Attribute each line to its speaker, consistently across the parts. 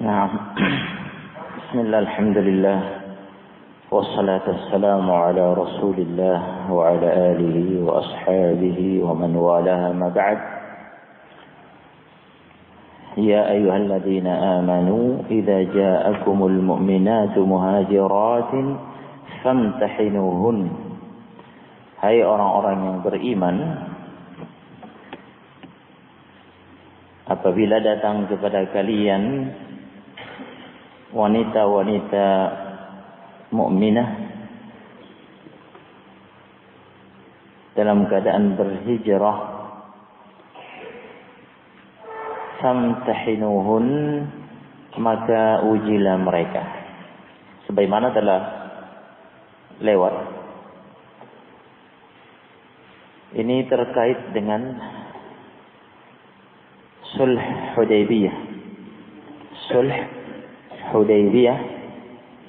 Speaker 1: نعم. بسم الله الحمد لله والصلاة والسلام على رسول الله وعلى آله وأصحابه ومن والاه ما بعد. يا أيها الذين آمنوا إذا جاءكم المؤمنات مهاجرات فامتحنوهن. Hai orang-orang yang beriman, apabila datang kepada kalian wanita-wanita mukminah dalam keadaan berhijrah, famtahinuhun, maka ujilah mereka. Sebagaimana telah lewat. Ini terkait dengan Sulh Hudaybiyah. Sulh Hudaybiyah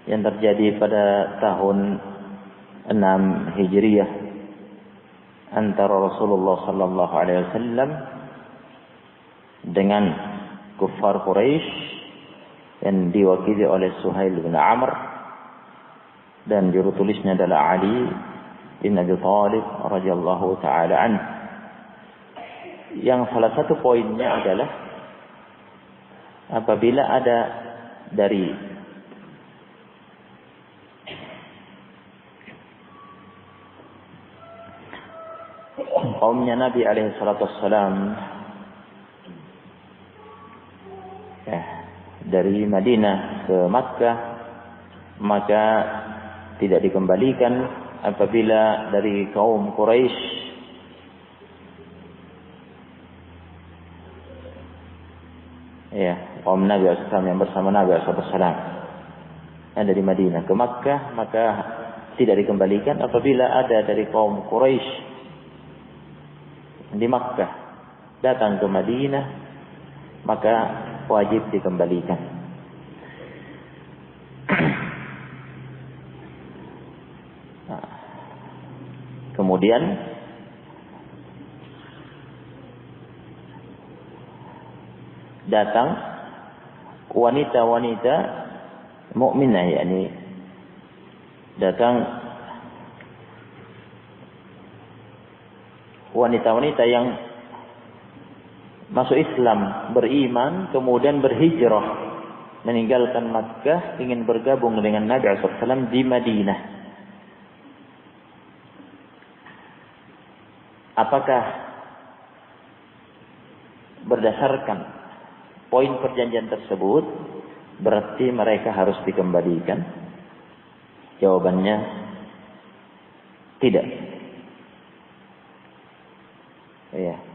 Speaker 1: yang terjadi pada tahun 6 Hijriah antara Rasulullah sallallahu alaihi wasallam dengan kuffar Quraisy yang diwakili oleh Suhail bin Amr dan juru tulisnya adalah Ali bin Abi Thalib radhiyallahu taala anhu. Yang salah satu poinnya adalah apabila ada dari kaumnya Nabi alaihi salatu wassalam dari Madinah ke Makkah, maka tidak dikembalikan. Apabila dari kaum Quraisy kaum Nabi SAW yang bersama Nabi SAW dari Madinah ke Makkah, maka tidak dikembalikan. Apabila ada dari kaum Quraisy di Makkah datang ke Madinah, maka wajib dikembalikan. Kemudian datang wanita-wanita mukminah, yakni datang wanita-wanita yang masuk Islam, beriman, kemudian berhijrah meninggalkan Makkah, ingin bergabung dengan Nabi SAW di Madinah. Apakah berdasarkan poin perjanjian tersebut berarti mereka harus dikembalikan? Jawabannya tidak.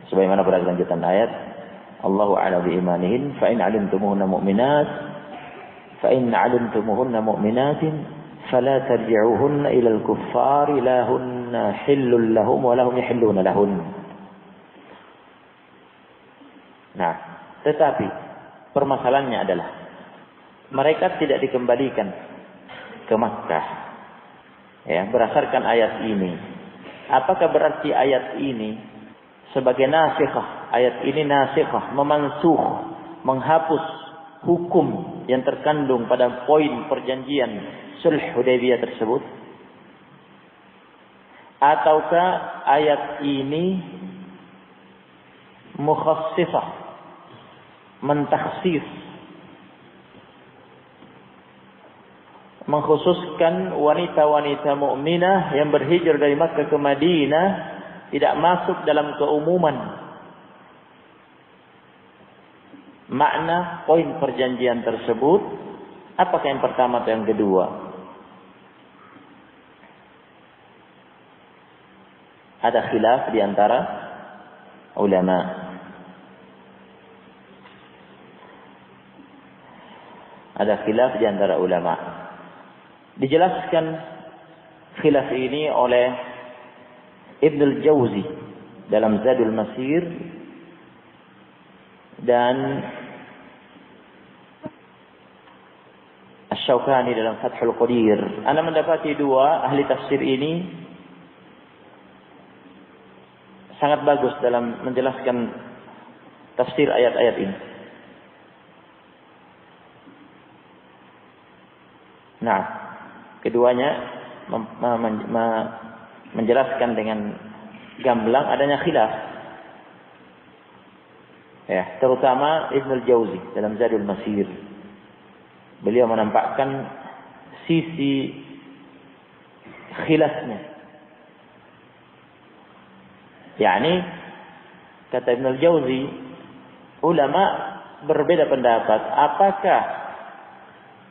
Speaker 1: Sebagaimana pada kelanjutan ayat, Allahu a'lam bi imanihin fa in 'alimtumuhunna mu'minatin fala tarji'uhunna ila al-kuffari la hunna hillul lahum wa lahum yahilluna lahun. Nah, tetapi permasalahannya adalah mereka tidak dikembalikan ke Makkah. Berdasarkan ayat ini. Apakah berarti ayat ini sebagai nasikhah? Ayat ini nasikhah, memansuh, menghapus hukum yang terkandung pada poin perjanjian Sulh Hudaybiyah tersebut? Ataukah ayat ini mukhassisah, mentakhsis, mengkhususkan wanita-wanita mukminah yang berhijrah dari Makkah ke Madinah, tidak masuk dalam keumuman makna poin perjanjian tersebut? Apakah yang pertama atau yang kedua? Ada khilaf di antara ulama. Ada khilaf di antara ulama. Dijelaskan khilaf ini oleh Ibn al-Jawzi dalam Zadul Masir dan Asy-Syaukani dalam Fathul Qadir. Ana mendapati dua ahli tafsir ini sangat bagus dalam menjelaskan tafsir ayat-ayat ini. Nah, keduanya menjelaskan dengan gamblang adanya khilaf. Ya, terutama Ibnul Jauzi dalam Zadul Masir. Beliau menampakkan sisi khilafnya. Yani kata Ibnul Jauzi, ulama berbeda pendapat apakah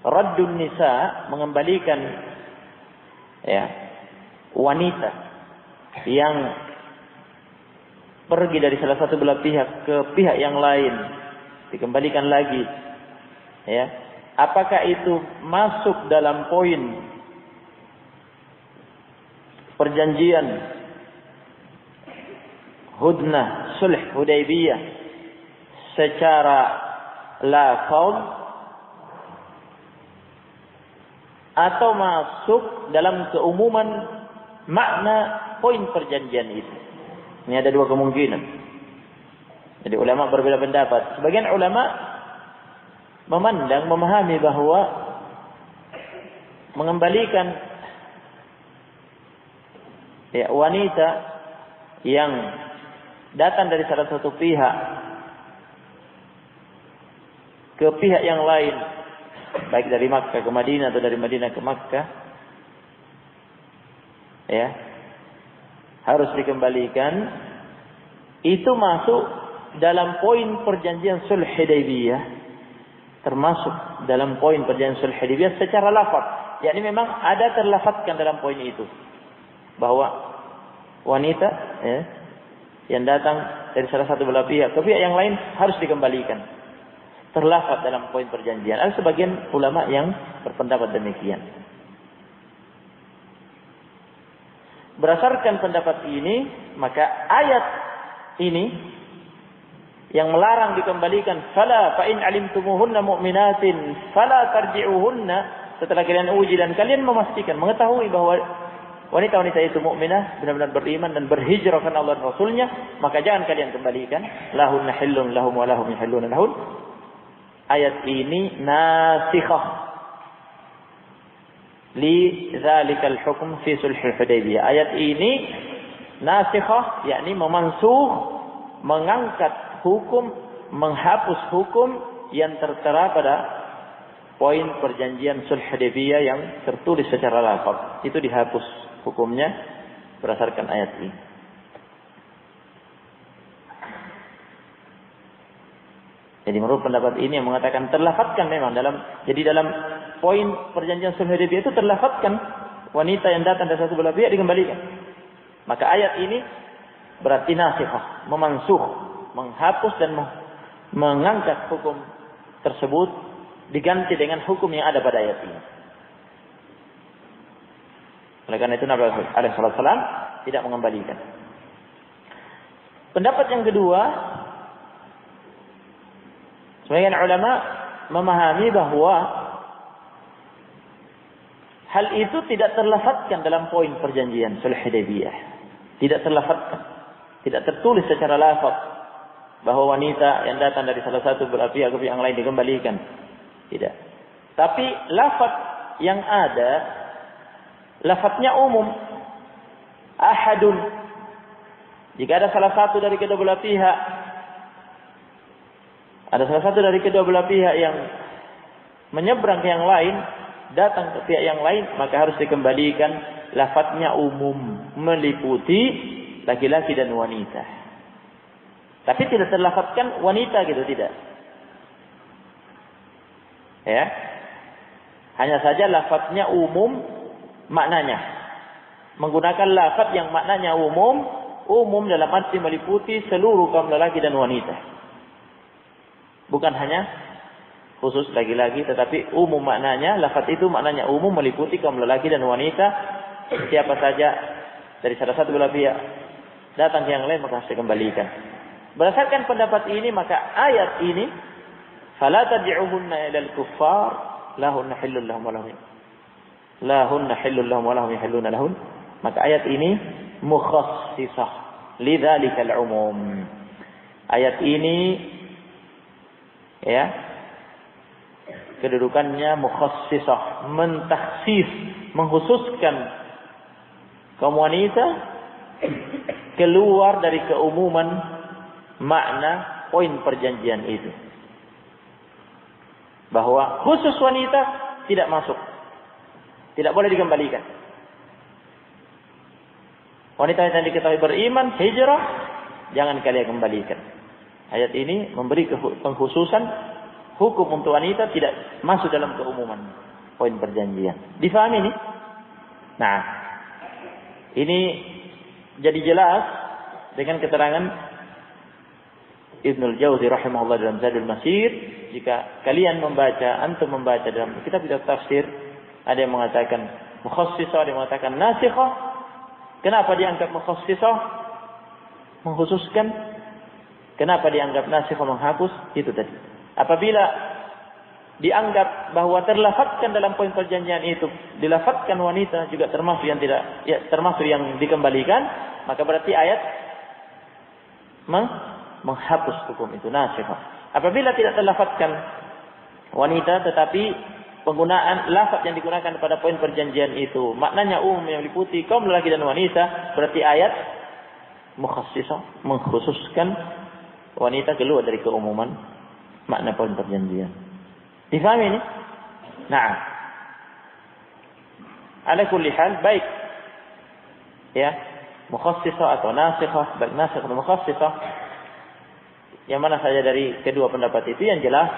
Speaker 1: raddun nisa, mengembalikan ya wanita yang pergi dari salah satu belah pihak ke pihak yang lain, dikembalikan lagi, ya, apakah itu masuk dalam poin perjanjian hudnah sulh Hudaybiyah secara lafaz, atau masuk dalam keumuman makna poin perjanjian itu? Ini ada dua kemungkinan. Jadi ulama berbeda pendapat. Sebagian ulama memahami bahwa mengembalikan ya wanita yang datang dari salah satu pihak ke pihak yang lain, baik dari Makkah ke Madinah atau dari Madinah ke Makkah, ya, harus dikembalikan. Itu masuk dalam poin perjanjian sulh Hudaybiyah, termasuk dalam poin perjanjian sulh Hudaybiyah secara lafaz. Yakni memang ada terlafazkan dalam poin itu bahwa wanita ya, yang datang dari salah satu belah pihak ke pihak yang lain harus dikembalikan. Terlafaz dalam poin perjanjian. Ada sebagian ulama yang berpendapat demikian. Berdasarkan pendapat ini, maka ayat ini yang melarang dikembalikan, fala fa in alimtumuhunna mu'minatin fala tarji'uhunna, setelah kalian uji dan kalian memastikan, mengetahui bahwa wanita-wanita itu mukminah, benar-benar beriman dan berhijrah karena Allah dan Rasulnya, maka jangan kalian kembalikan. Lahunna hillun lahum wa lahum yahilluna lahun. Ayat ini nasikhah li dzalikal hukm fi sulh Hudaybiyah. Ayat ini nasikhah, yakni memansuh, mengangkat hukum, menghapus hukum yang tertera pada poin perjanjian sulh Hudaybiyah yang tertulis secara lafaz. Itu dihapus hukumnya berdasarkan ayat ini. Jadi menurut pendapat ini yang mengatakan terlafazkan memang dalam poin perjanjian sulh Hudaybiyah itu terlafazkan wanita yang datang dari satu belah pihak dikembalikan. Maka ayat ini berarti nasikhah, memansuh, menghapus dan mengangkat hukum tersebut, diganti dengan hukum yang ada pada ayat ini. Oleh karena itu Nabi alaihi wasallam tidak mengembalikan. Pendapat yang kedua, sebagian ulama memahami bahwa hal itu tidak terlafazkan dalam poin perjanjian sulh Hudaybiyah. Tidak terlafazkan, tidak tertulis secara lafaz bahwa wanita yang datang dari salah satu belah pihak ke pihak yang lain dikembalikan. Tidak. Tapi lafaz yang ada, lafaznya umum. Ahadun. Jika ada salah satu dari kedua belah pihak, ada salah satu dari kedua belah pihak yang menyeberang ke yang lain, datang ke pihak yang lain, maka harus dikembalikan. Lafaznya umum, meliputi laki-laki dan wanita. Tapi tidak terlafazkan wanita gitu, tidak. Ya. Hanya saja lafaznya umum maknanya. Menggunakan lafaz yang maknanya umum dalam arti meliputi seluruh kaum lelaki dan wanita. Bukan hanya khusus laki-laki, tetapi umum maknanya, lafaz itu maknanya umum meliputi kaum lelaki dan wanita. Siapa saja dari salah satu belah pihak datang ke yang lain maka harus dikembalikan. Berdasarkan pendapat ini maka ayat ini fala tad'uhunna ilal kuffar lahunna hillun lahum wa lahum lahunna hillun lahum wa lahum yahilluna lahun, maka ayat ini mukhassisah lidzalikal umum. Ayat ini ya kedudukannya mukhassisah, mentakhsis, mengkhususkan kaum wanita keluar dari keumuman makna poin perjanjian itu. Bahwa khusus wanita tidak masuk. Tidak boleh dikembalikan. Wanita yang diketahui beriman, hijrah, jangan kalian kembalikan. Ayat ini memberi pengkhususan hukum untuk wanita tidak masuk dalam keumuman poin perjanjian. Difahami ini? Nah, ini jadi jelas dengan keterangan Ibnul Jauzi rahimahullah dalam Zadul Masir. Jika kalian antum membaca dalam kitab-kitab tafsir, ada yang mengatakan mukhassisah, ada yang mengatakan nasikhah. Kenapa dianggap mukhassisah? Mengkhususkan. Kenapa dianggap nasikhah, menghapus? Itu tadi. Apabila dianggap bahwa terlafadzkan dalam poin perjanjian itu, dilafadzkan wanita juga termasuk yang tidak, ya, termasuk yang dikembalikan, maka berarti ayat menghapus hukum itu, nasikhah. Apabila tidak terlafadzkan wanita, tetapi penggunaan lafaz yang digunakan pada poin perjanjian itu maknanya umum yang meliputi kaum lelaki dan wanita, berarti ayat mukhassisah, mengkhususkan wanita keluar dari keumuman makna poin perjanjian. Difahami ini? Nah, ala kulli hal, baik ya, mukhassisah atau nasikhah, baik nasikhah atau mukhassisah, yang mana saja dari kedua pendapat itu, yang jelas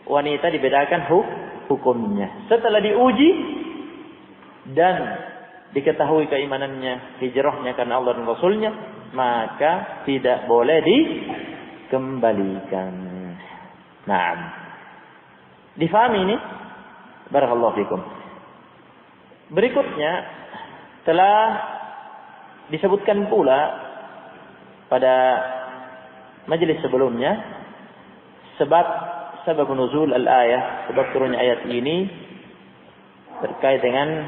Speaker 1: wanita dibedakan hukumnya. Setelah diuji dan diketahui keimanannya, hijrahnya karena Allah dan Rasulnya, maka tidak boleh dikembalikan. Nah, difahami ini? Barakallahu fikum. Berikutnya telah disebutkan pula pada majelis sebelumnya sebab nuzul al-ayah, sebab turunnya ayat ini terkait dengan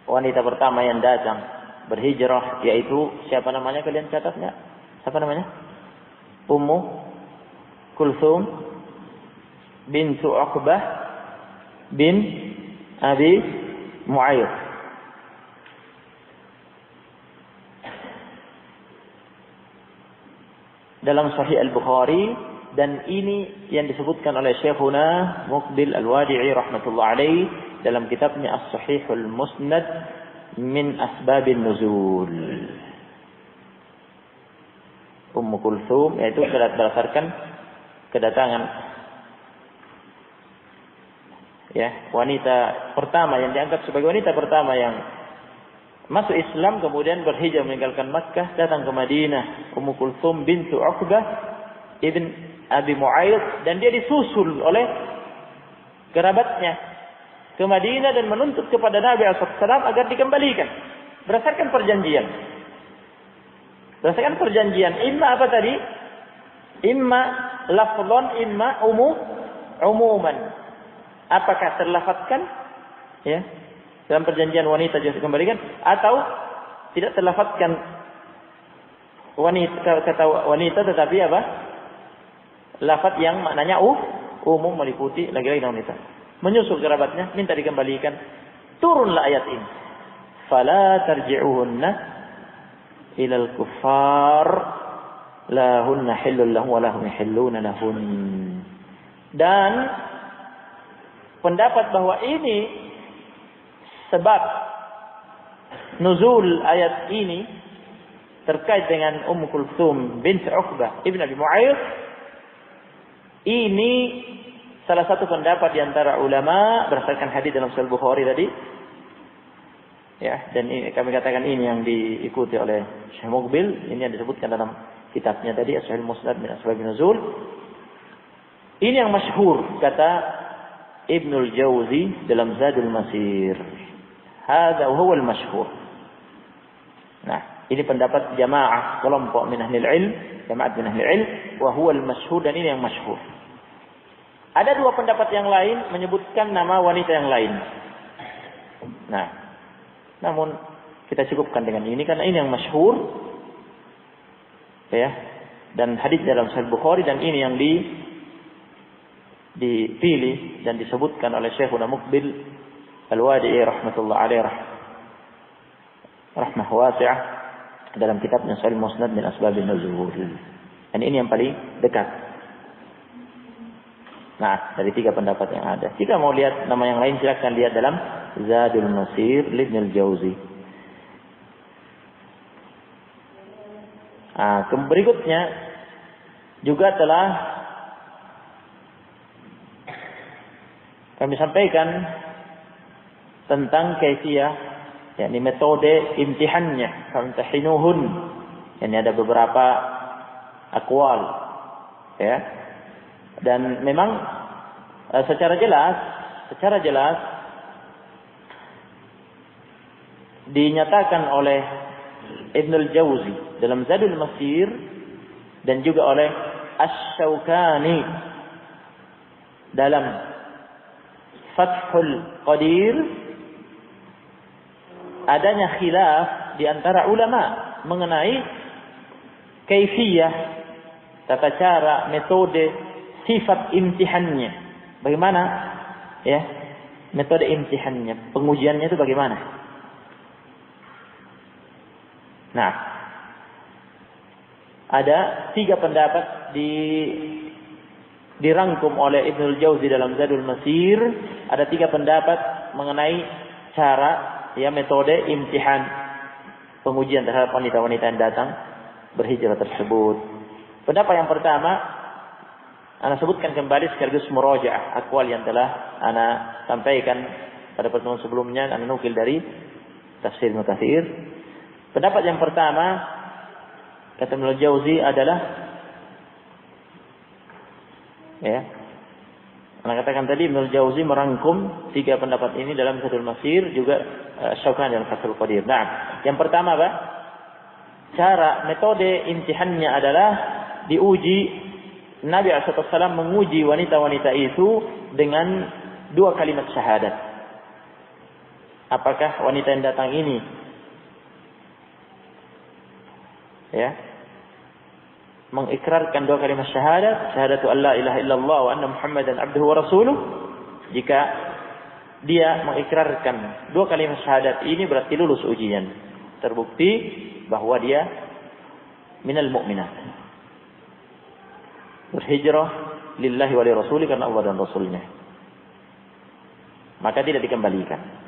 Speaker 1: wanita pertama yang datang berhijrah, yaitu siapa namanya, kalian catat enggak? Siapa namanya? Ummu Kulthum bintu Uqbah bin Abi Mu'ayyid. Dalam Sahih Al-Bukhari, dan ini yang disebutkan oleh Syekhuna Muqbil Al-Wadi'i rahmatullah alaih dalam kitabnya As-Sahihul Musnad min Asbabin Nuzul. Ummu Kulthum, yaitu berdasarkan kedatangan ya, wanita pertama yang dianggap sebagai wanita pertama yang masuk Islam, kemudian berhijrah meninggalkan Makkah, datang ke Madinah, Ummu Kulthum bintu Uqbah ibn Abi Mu'ayyid, dan dia disusul oleh kerabatnya ke Madinah dan menuntut kepada Nabi SAW agar dikembalikan berdasarkan perjanjian. Berdasarkan perjanjian, imma apa tadi? Imma lafzan, imma umuman. Apakah terlafadzkan ya dalam perjanjian wanita juga dikembalikan, atau tidak terlafadzkan wanita, kata wanita, tetapi apa? Lafaz yang maknanya umum, meliputi laki-laki dan wanita. Menyusul kerabatnya, minta dikembalikan. Turunlah ayat ini. Fala tarji'uhunna ilal kuffar la hunna hillun lahum wa lahum yahilluna lahun. Dan pendapat bahwa ini sebab nuzul ayat ini terkait dengan Ummu Kulthum bint Uqbah ibn Abi Mu'ayyid, ini salah satu pendapat di antara ulama berdasarkan hadis dalam Sahih Bukhari tadi. Ya, dan ini kami katakan ini yang diikuti oleh Syekh Muqbil, ini yang disebutkan dalam kitabnya tadi As-Sahihul Musnad min Asbabin Nuzul. Ini yang masyhur kata Ibnul Jauzi dalam Zadul Masir. Hadza huwa al-masyhur. Nah, ini pendapat jamaah kelompok min ahli ilm, jamaah min ahli ilm, wa huwa al-masyhur, dan ini yang masyhur. Ada dua pendapat yang lain menyebutkan nama wanita yang lain. Nah, namun kita cukupkan dengan ini karena ini yang masyhur. Ya. Dan hadis dalam Sahih Bukhari, dan ini yang dipilih dan disebutkan oleh Syekhuna Muqbil Al-Wadi'i rahmatullah alaihi rahmah wasi'ah dalam kitabnya Sahih Musnad min Asbabin Nuzul. Dan ini yang paling dekat. Nah, dari 3 pendapat yang ada. Jika mau lihat nama yang lain, silakan lihat dalam Zadul Masir Ibnu Al-Jauzi. Nah, berikutnya juga telah kami sampaikan tentang kaifiyah, yakni metode imtihannya, famtahinuhun. Ini ada beberapa akwal, ya. Dan memang secara jelas dinyatakan oleh Ibnu Al-Jauzi dalam Zadul Masir dan juga oleh Asy-Syaukani dalam Fathul Qadir, adanya khilaf di antara ulama mengenai kaifiyah, tata cara, metode, sifat imtihannya. Bagaimana ya metode imtihannya, pengujiannya itu bagaimana? Nah, ada 3 pendapat dirangkum oleh Ibnu Al-Jauzi dalam Zadul Masir. Ada 3 pendapat mengenai cara, ya, metode imtihan, pengujian terhadap wanita-wanita yang datang berhijrah tersebut. Pendapat yang pertama, ana sebutkan kembali sekaligus murajaah akwal yang telah ana sampaikan pada pertemuan sebelumnya, ana nukil dari tafsir Ibnu Katsir. Pendapat yang pertama, kata Ibnu Al-Jauzi, adalah, ya, ana katakan tadi Ibnu Al-Jauzi merangkum 3 pendapat ini dalam Zadul Masir, juga Syaukani dalam Fathul Qadir. Nah, yang pertama, Pak, cara metode imtihannya adalah diuji. Nabi SAW menguji wanita-wanita itu dengan 2 kalimat syahadat. Apakah wanita yang datang ini, ya, mengikrarkan 2 kalimat syahadat, syahadatu an la ilaha illallah wa anna Muhammadan abduhu wa rasuluh? Jika dia mengikrarkan 2 kalimat syahadat ini, berarti lulus ujian. Terbukti bahwa dia minal mu'minat, berhijrah lillahi wa li rasuli, karena Allah dan Rasulnya, maka tidak dikembalikan.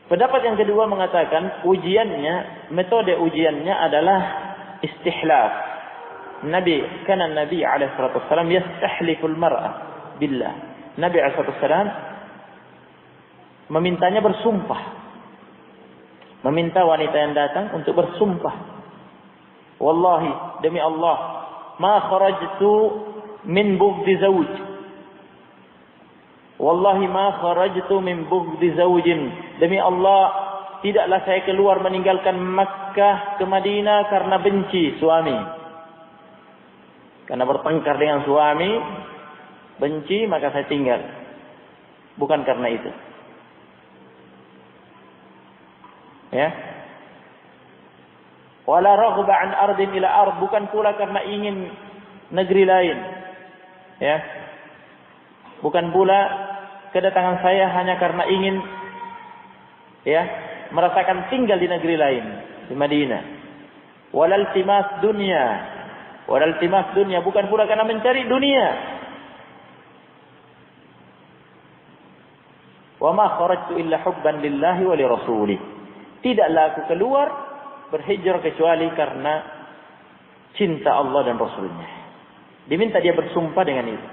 Speaker 1: Pendapat yang kedua mengatakan ujiannya, metode ujiannya adalah istihlaf. Nabi alaihi salatu wasallam yastahliful mar'ah billah. Nabi alaihi salatu wasallam memintanya bersumpah. Meminta wanita yang datang untuk bersumpah. Wallahi, demi Allah, ma kharajtu min bughdi zawj. Wallahi ma kharajtu min bughdi zawjin. Demi Allah, tidaklah saya keluar meninggalkan Makkah ke Madinah karena benci suami. Karena bertengkar dengan suami, benci, maka saya tinggal. Bukan karena itu. Ya. Wala raghba an ardin ila ard, bukan pula karena ingin negeri lain. Ya. Bukan pula kedatangan saya hanya karena ingin, ya, merasakan tinggal di negeri lain, di Madinah. Walal timas dunia, bukan pula karena mencari dunia. Wa ma kharajtu illa hubban lillahi wa li rasulih. Tidaklah aku keluar berhijrah kecuali karena cinta Allah dan Rasulnya. Diminta dia bersumpah dengan itu.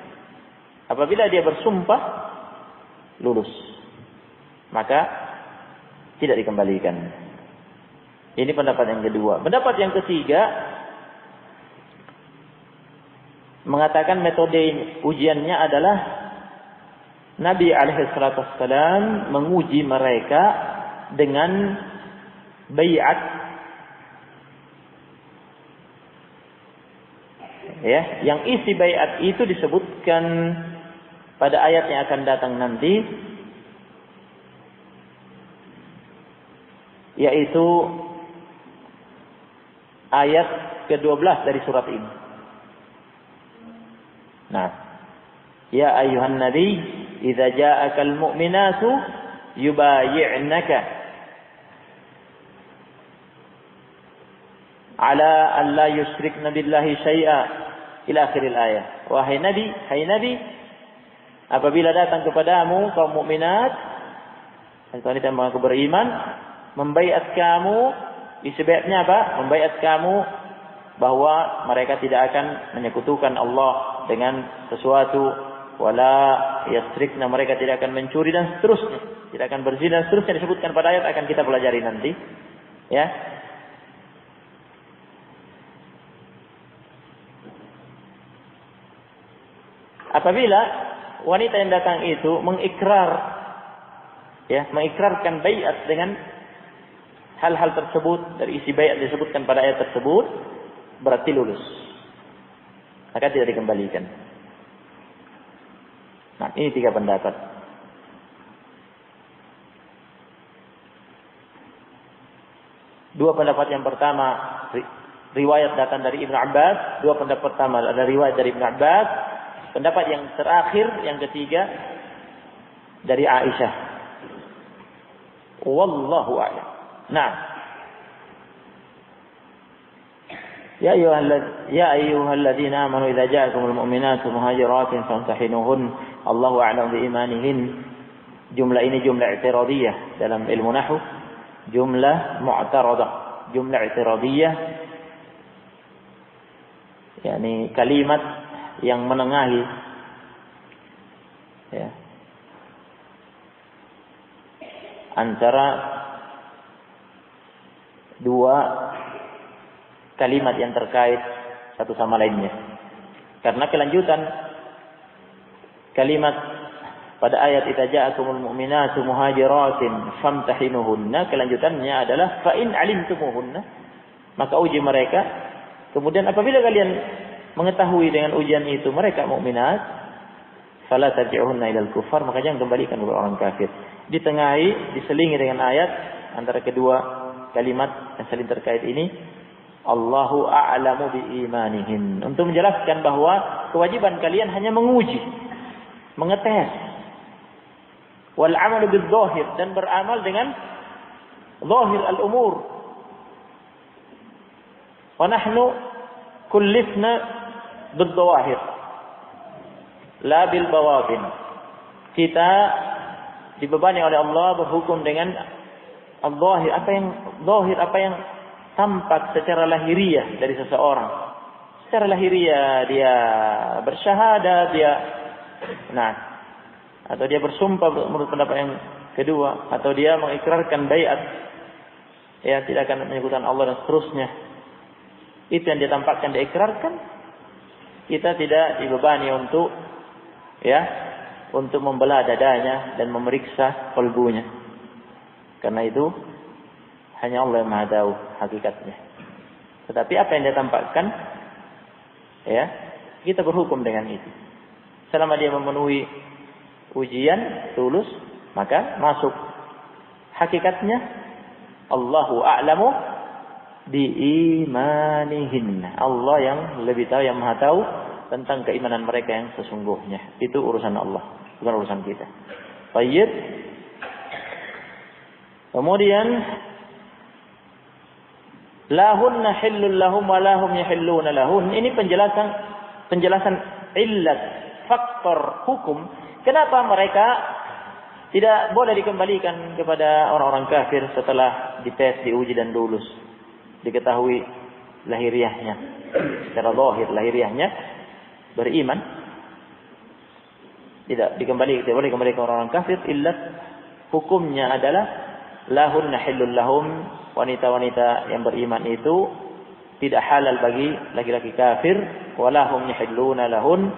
Speaker 1: Apabila dia bersumpah lulus, maka tidak dikembalikan. Ini pendapat yang kedua. Pendapat yang ketiga mengatakan metode ujiannya adalah Nabi alaihi salatu wassalam menguji mereka dengan bai'at, ya, yang isi bai'at itu disebutkan pada ayat yang akan datang nanti, yaitu ayat ke-12 dari surat ini. Nah, ya ayyuhan nabi, idza ja'akal mu'minatu yubayyi'naka ala an la yusyrikna billahi syai'a ila akhiril ayat. Wahai nabi, hai nabi, apabila datang kepadamu kaum mukminat, wanita yang mengaku beriman, membaiat kamu, disebabnya apa? Membaiat kamu bahwa mereka tidak akan menyekutukan Allah dengan sesuatu, wala yasrikna, mereka tidak akan mencuri dan seterusnya, tidak akan berzina dan seterusnya disebutkan pada ayat, akan kita pelajari nanti. Ya. Apabila wanita yang datang itu mengikrarkan baiat dengan hal-hal tersebut, dari isi baiat disebutkan pada ayat tersebut, berarti lulus, maka tidak dikembalikan. Nah, ini 3 pendapat. Dua pendapat yang pertama, riwayat datang dari Ibnu Abbas. Dua pendapat pertama ada riwayat dari Ibnu Abbas. Pendapat yang terakhir, yang ketiga, dari Aisyah. Wallahu a'lam. Nah, ya ayyuhalladzina amanu idza ja'akumul mu'minatu muhajiratin famtahinuhun Allahu a'lam biimanihin. Jumlah ini jumlah i'tiradiyah dalam ilmu nahwu, jumlah mu'taradah, jumlah i'tiradiyah, yakni kalimat yang menengahi, ya, antara dua kalimat yang terkait satu sama lainnya. Karena kelanjutan kalimat pada ayat idza ja'akumul mu'minatu muhajiratin famtahinuhunna, kelanjutannya adalah fa in alimtumuhunna, maka uji mereka. Kemudian apabila kalian mengetahui dengan ujian itu mereka mukminat, fala tarji'uhunna ilal kufar, maka jangan kembalikan kepada orang kafir. Ditengahi, diselingi dengan ayat antara kedua kalimat yang saling terkait ini, Allahu a'lamu biimanihin, untuk menjelaskan bahwa kewajiban kalian hanya menguji, mengetes, wal 'amalu bidzahir, dan beramal dengan zahir al-umur. Wa nahnu kullifna bidzawahir la bil bawatin. Kita dibebani oleh Allah berhukum dengan al-zahir, apa yang zahir, apa yang tampak secara lahiriah dari seseorang. Secara lahiriah dia bersyahadat, dia atau dia bersumpah menurut pendapat yang kedua, atau dia mengikrarkan baiat, ya, tidak akan menyekutukan Allah dan seterusnya. Itu yang dia tampakkan, dia ikrarkan. Kita tidak dibebani untuk membelah dadanya dan memeriksa kalbunya. Karena itu hanya Allah yang Maha tahu hakikatnya. Tetapi apa yang dia tampakkan, ya, kita berhukum dengan itu. Selama dia memenuhi ujian, lulus, maka masuk. Hakikatnya Allahu a'lamu biimanihin. Allah yang lebih tahu, yang Maha tahu tentang keimanan mereka yang sesungguhnya. Itu urusan Allah, bukan urusan kita. Baik. Kemudian lahunna hillul lahum wa lahum yahilluna lahun. Ini penjelasan illat, faktor hukum kenapa mereka tidak boleh dikembalikan kepada orang-orang kafir setelah dites, diuji dan lulus, diketahui lahiriahnya, secara zahir lahiriahnya beriman, tidak boleh kembali ke orang-orang kafir. Illat hukumnya adalah lahunna hillul lahum, wanita-wanita yang beriman itu tidak halal bagi laki-laki kafir, walahum yahilluna lahun,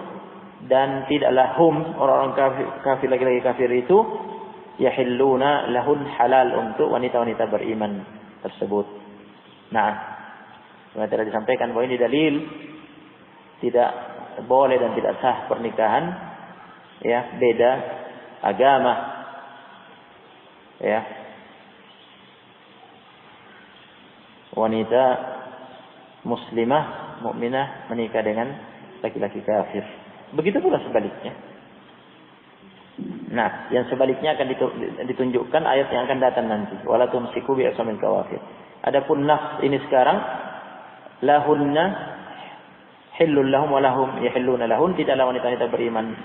Speaker 1: dan tidaklah hum, orang-orang kafir laki-laki kafir itu, yahilluna lahun, halal untuk wanita-wanita beriman tersebut. Nah, seperti telah disampaikan bahwa ini dalil tidak boleh dan tidak sah pernikahan, ya, beda agama, ya, wanita muslimah, mukminah menikah dengan laki-laki kafir. Begitu pula sebaliknya. Nah, yang sebaliknya akan ditunjukkan ayat yang akan datang nanti. Wala tumsiku bi asamil kawafir. Adapun nafs ini sekarang lahunna hillul lahum wa lahum yahilluna lahun, tidaklah wanita-wanita beriman.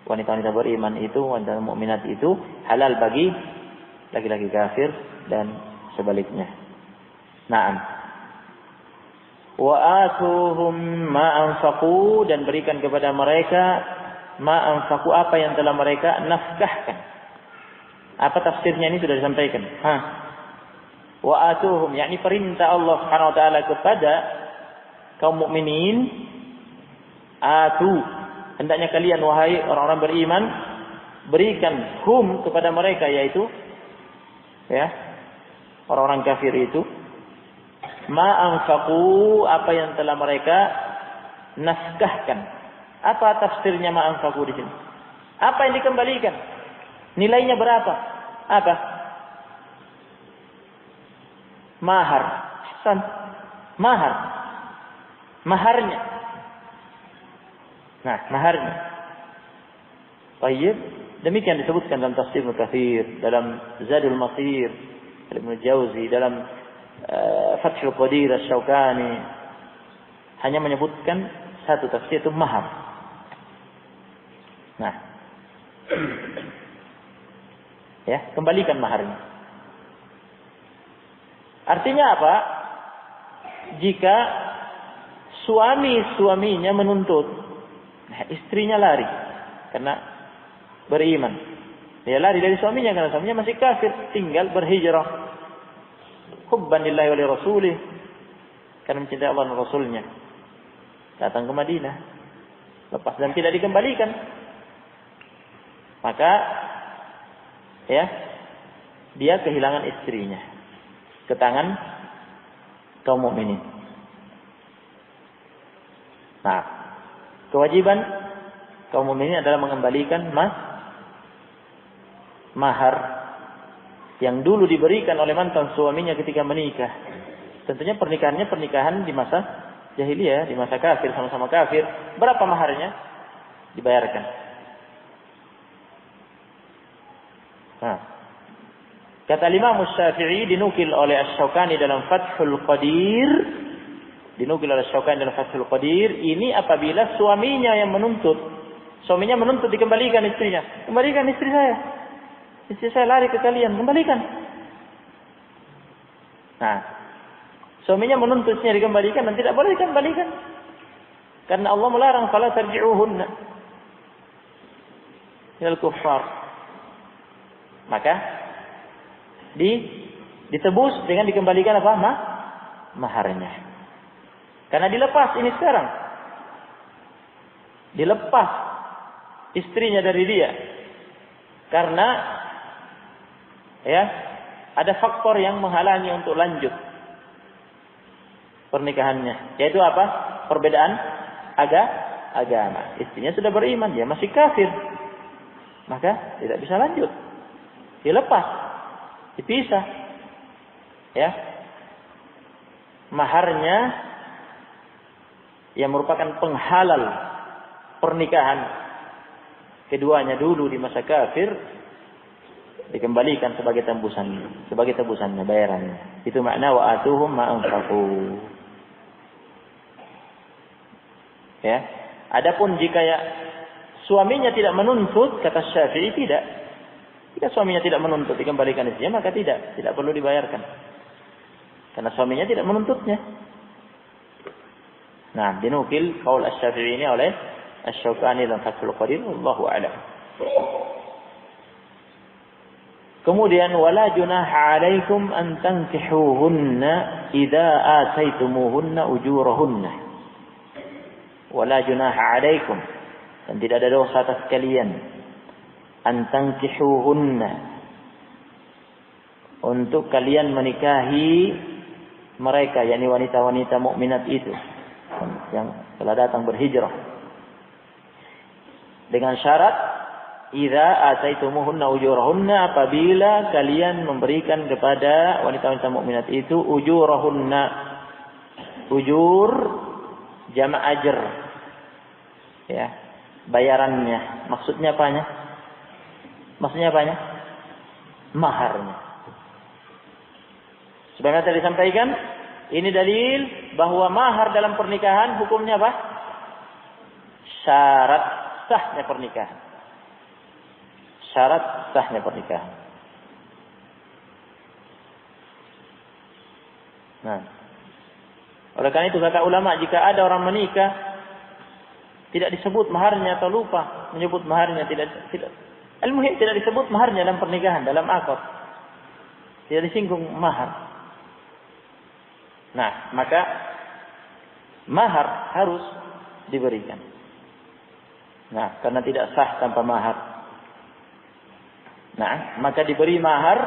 Speaker 1: Wanita-wanita beriman itu, wanita mukminat itu halal bagi laki-laki kafir dan sebaliknya. Naam. Wa atuhum ma anfaqu, dan berikan kepada mereka ma anfaqu, apa yang telah mereka nafkahkan. Apa tafsirnya ini sudah disampaikan. Wa atuhum, yakni perintah Allah Subhanahu wa taala kepada kaum mukminin, atu, hendaknya kalian wahai orang-orang beriman berikan hum kepada mereka, yaitu ya orang-orang kafir itu, ma anfaqu, apa yang telah mereka nafkahkan. Apa tafsirnya ma anfaqu di sini? Apa yang dikembalikan? Nilainya berapa? Apa? Mahar. Mahar. Maharnya. Nah, maharnya. Baik, demikian disebutkan dalam tafsir Ibnu Katsir, dalam Zadul Masir Ibnu Jauzi, dalam Fathul Qadir Asy-Syaukani, hanya menyebutkan satu tafsir, itu mahar. Nah, ya, kembalikan maharnya. Artinya apa? Jika suaminya menuntut, nah, istrinya lari karena beriman, dia lari dari suaminya karena suaminya masih kafir, tinggal berhijrah hubban lillahi wa li rasulih, karena mencintai Allah dan Rasulnya, datang ke Madinah, lepas dan tidak dikembalikan, maka ya dia kehilangan istrinya ke tangan kaum mukminin. Nah, kewajiban kaum mukminin adalah mengembalikan mahar yang dulu diberikan oleh mantan suaminya ketika menikah. Tentunya pernikahannya pernikahan di masa jahiliyah, di masa kafir, sama-sama kafir. Berapa maharnya? Dibayarkan. Nah, kata Imam Syafi'i, dinukil oleh Asy-Syaukani dalam Fathul Qadir, ini apabila suaminya yang menuntut, dikembalikan istrinya, kembalikan istri saya lari ke kalian, kembalikan. Nah, suaminya menuntutnya dikembalikan dan tidak boleh dikembalikan, karena Allah melarang fala tarji'uhunna ilal kuffar. Maka ditebus dengan dikembalikan apa? Maharnya. Karena dilepas ini sekarang. Dilepas istrinya dari dia. Karena ya ada faktor yang menghalangi untuk lanjut pernikahannya. Yaitu apa? Perbedaan agama. Istrinya sudah beriman, dia masih kafir. Maka tidak bisa lanjut. Dilepas, dipisah. Ya. Maharnya yang merupakan penghalal pernikahan keduanya dulu di masa kafir dikembalikan sebagai tebusannya, bayarannya. Itu makna wa atuhum ma anfaqu. Ya. Adapun jika suaminya tidak menuntut, kata Syafi'i tidak. Jika suaminya tidak menuntut dikembalikan istrinya, maka tidak perlu dibayarkan. Karena suaminya tidak menuntutnya. Nah, dinukil qaul Asy-Syafi'i ini oleh Asy-Syaukani dalam Fathul Qadir, wallahu a'lam. Kemudian wala junaha 'alaikum an tankihuhunna idza ataitumuhunna ujurahunna. Wala junaha 'alaikum, dan tidak ada dosa atas kalian an tankihuhunna, untuk kalian menikahi mereka, yakni wanita-wanita mukminat itu yang telah datang berhijrah, dengan syarat idza ataitumuhunna ujurahunna, apabila kalian memberikan kepada wanita-wanita mukminat itu ujurahunna, ujur jama' ajr. Ya, bayarannya. Maksudnya apanya? Maharnya. Sebagaimana tadi disampaikan, ini dalil bahwa mahar dalam pernikahan hukumnya apa? Syarat sahnya pernikahan. Syarat sahnya pernikahan. Nah, oleh karena itu kata ulama, jika ada orang menikah tidak disebut maharnya atau lupa menyebut maharnya, tidak al-muhim tidak disebut maharnya dalam pernikahan, dalam akad. Tidak disinggung mahar. Nah, maka mahar harus diberikan. Nah, karena tidak sah tanpa mahar. Nah, maka diberi mahar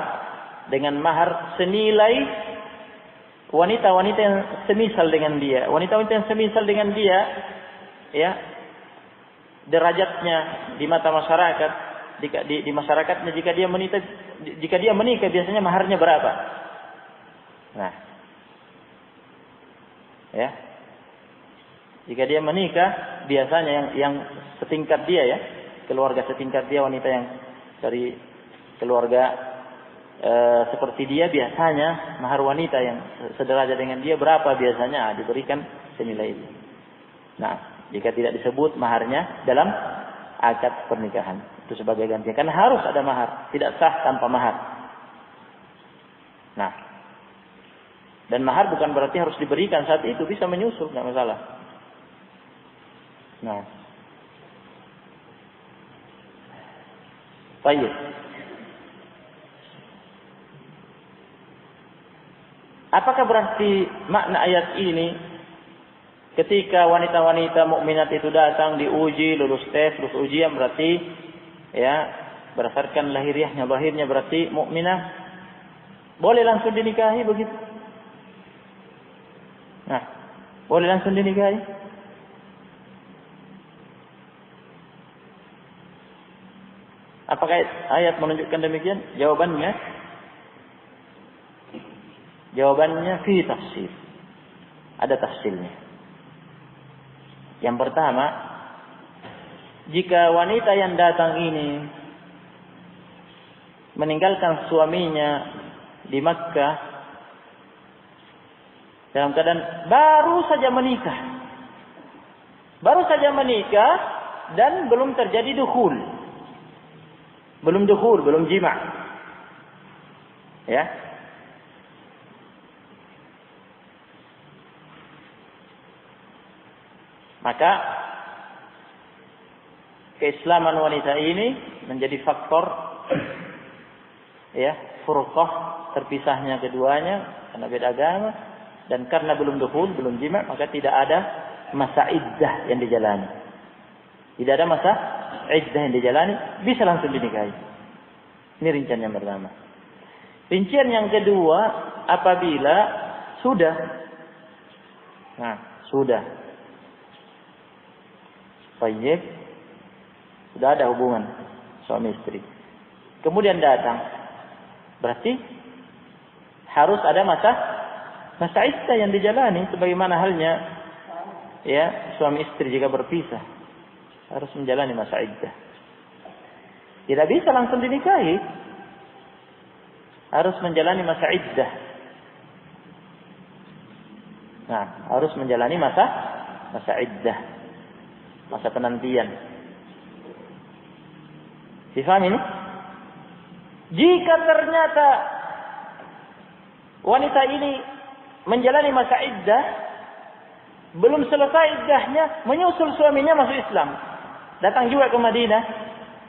Speaker 1: dengan mahar senilai wanita-wanita yang semisal dengan dia. Wanita-wanita yang semisal dengan dia, ya, derajatnya di mata masyarakat, di masyarakatnya jika dia menikah biasanya maharnya berapa? Nah, ya, jika dia menikah biasanya yang setingkat dia, ya, keluarga setingkat dia, wanita yang dari keluarga seperti dia, biasanya mahar wanita yang sederajat dengan dia berapa biasanya diberikan senilai itu. Nah, jika tidak disebut maharnya dalam akad pernikahan, itu sebagai gantian. Karena harus ada mahar, tidak sah tanpa mahar. Nah, dan mahar bukan berarti harus diberikan saat itu, bisa menyusul, tidak masalah. Nah, baik. Apakah berarti makna ayat ini ketika wanita-wanita mukminat itu datang diuji, lulus tes, lulus ujian, berarti ya berdasarkan lahiriahnya, lahirnya berarti mukminah, boleh langsung dinikahi begitu? Nah, boleh langsung dinikahi? Apakah ayat menunjukkan demikian? Jawabannya fi tafsir. Ada tafsirnya. Yang pertama, jika wanita yang datang ini meninggalkan suaminya di Makkah dalam keadaan baru saja menikah dan belum terjadi dukhul. Belum jima'. Ya. Maka keislaman wanita ini menjadi faktor, ya, furqah, terpisahnya keduanya karena beda agama, dan karena belum dukhul, belum jima', maka tidak ada masa iddah yang dijalani. Tidak ada masa iddah yang dijalani, bisa langsung dinikahi. Ini rincian yang pertama. Rincian yang kedua, apabila sudah Tayyib, sudah ada hubungan suami istri, kemudian datang, berarti harus ada masa iddah yang dijalani, sebagaimana halnya ya suami istri jika berpisah harus menjalani masa iddah. Tidak bisa langsung dinikahi, harus menjalani masa iddah. Nah, harus menjalani masa iddah, masa penantian. Difahami ini? Jika ternyata wanita ini menjalani masa iddah, belum selesai iddahnya, menyusul suaminya masuk Islam, datang juga ke Madinah,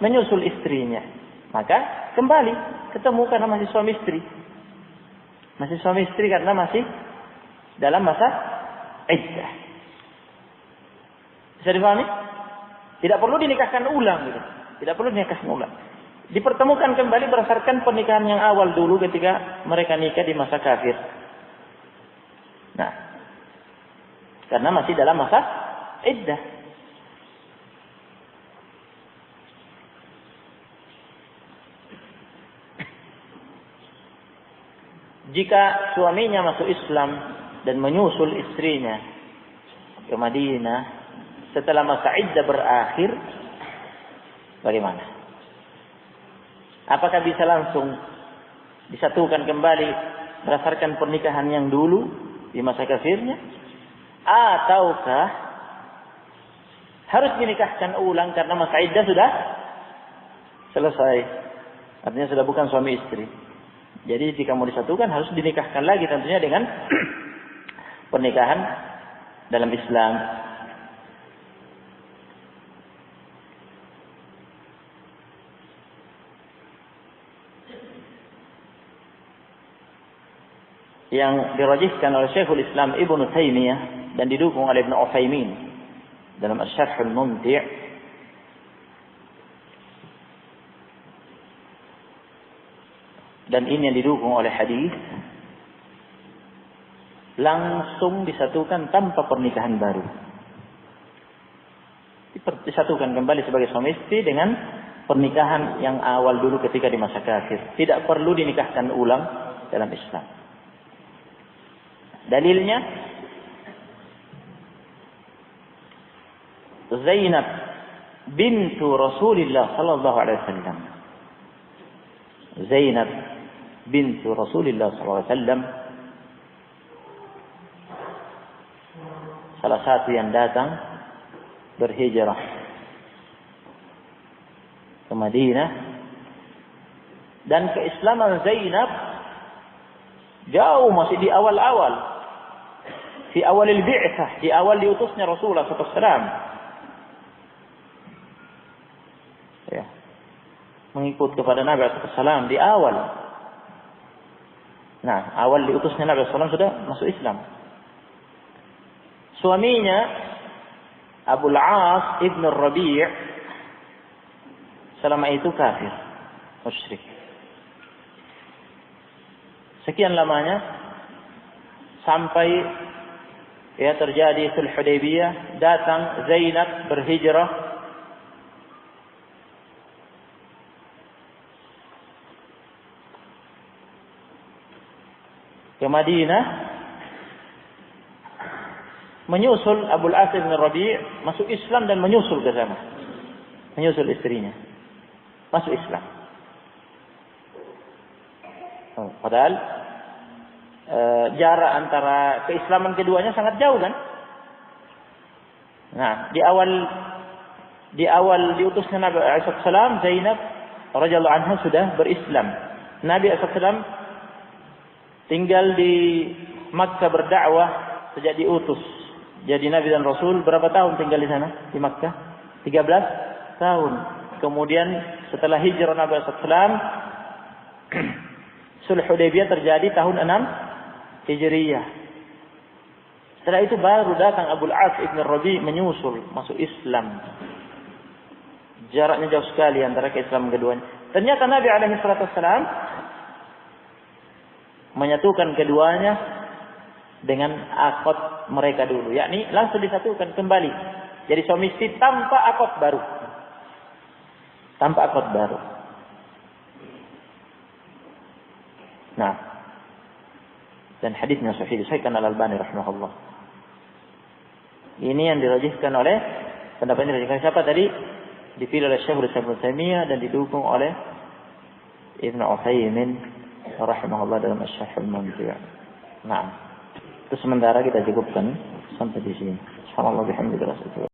Speaker 1: menyusul istrinya, maka kembali ketemu karena masih suami istri karena masih dalam masa iddah. Bisa dipahami? Tidak perlu dinikahkan ulang, gitu. Tidak perlu dinikahkan ulang. Dipertemukan kembali berdasarkan pernikahan yang awal dulu ketika mereka nikah di masa kafir. Nah, karena masih dalam masa iddah. Jika suaminya masuk Islam dan menyusul istrinya ke Madinah setelah masa iddah berakhir, bagaimana? Apakah bisa langsung disatukan kembali berdasarkan pernikahan yang dulu di masa kafirnya, ataukah harus dinikahkan ulang karena masa iddah sudah selesai, artinya sudah bukan suami istri. Jadi jika mau disatukan harus dinikahkan lagi, tentunya dengan pernikahan dalam Islam. Yang dirajihkan oleh Syekhul Islam Ibnu Taimiyah dan didukung oleh Ibnu Utsaimin dalam Asy-Syarh Al-Mumti', dan ini yang didukung oleh hadis, langsung disatukan tanpa pernikahan baru. Disatukan kembali sebagai suami istri dengan pernikahan yang awal dulu ketika di masa kafir. Tidak perlu dinikahkan ulang dalam Islam. Dalilnya Zainab bintu Rasulullah sallallahu alaihi wasallam. Zainab bintu Rasulullah sallallahu alaihi wasallam, salah satu yang datang berhijrah ke Madinah, dan keislaman Zainab jauh masih di awal-awal, di awal al-bi'tsah, di awal diutusnya Rasulullah SAW. Ya. Mengikut kepada Nabi SAW di awal. Nah, awal diutusnya Nabi SAW sudah masuk Islam. Suaminya Abul As ibn Rabi' selama itu kafir, musyrik. Sekian lamanya sampai terjadi Sulh Hudaybiyah, datang Zainab berhijrah ke Madinah, menyusul Abul As bin Rabi' masuk Islam dan menyusul ke sana, menyusul istrinya masuk Islam. Padahal jarak antara keislaman keduanya sangat jauh kan? Nah, di awal diutusnya Nabi SAW, Zainab radhiyallahu anha sudah berislam. Nabi SAW tinggal di Makkah berdakwah sejak diutus. Jadi Nabi dan Rasul berapa tahun tinggal di sana di Makkah? 13 tahun. Kemudian setelah hijrah Nabi SAW, Sulh Hudaybiyah terjadi tahun 6 Hijriyah. Setelah itu baru datang Abul As ibn Rabi' menyusul masuk Islam. Jaraknya jauh sekali antara keislaman keduanya. Ternyata Nabi SAW menyatukan keduanya dengan akad mereka dulu, yakni langsung disatukan kembali. Jadi suami istri tanpa akad baru. Tanpa akad baru. Nah, dan hadisnya sahih disahihkan Al-Albani rahimahullah. Ini yang dirajihkan oleh, pendapat ini dirajihkan siapa tadi? Dipilih oleh Syekhul Islam Ibnu Taimiyah dan didukung oleh Ibnu Utsaimin rahimahullah dalam Asy-Syarh Al-Mumti'. Nah, itu sementara kita cukupkan sampai di sini. Subhanallah bihamdihi.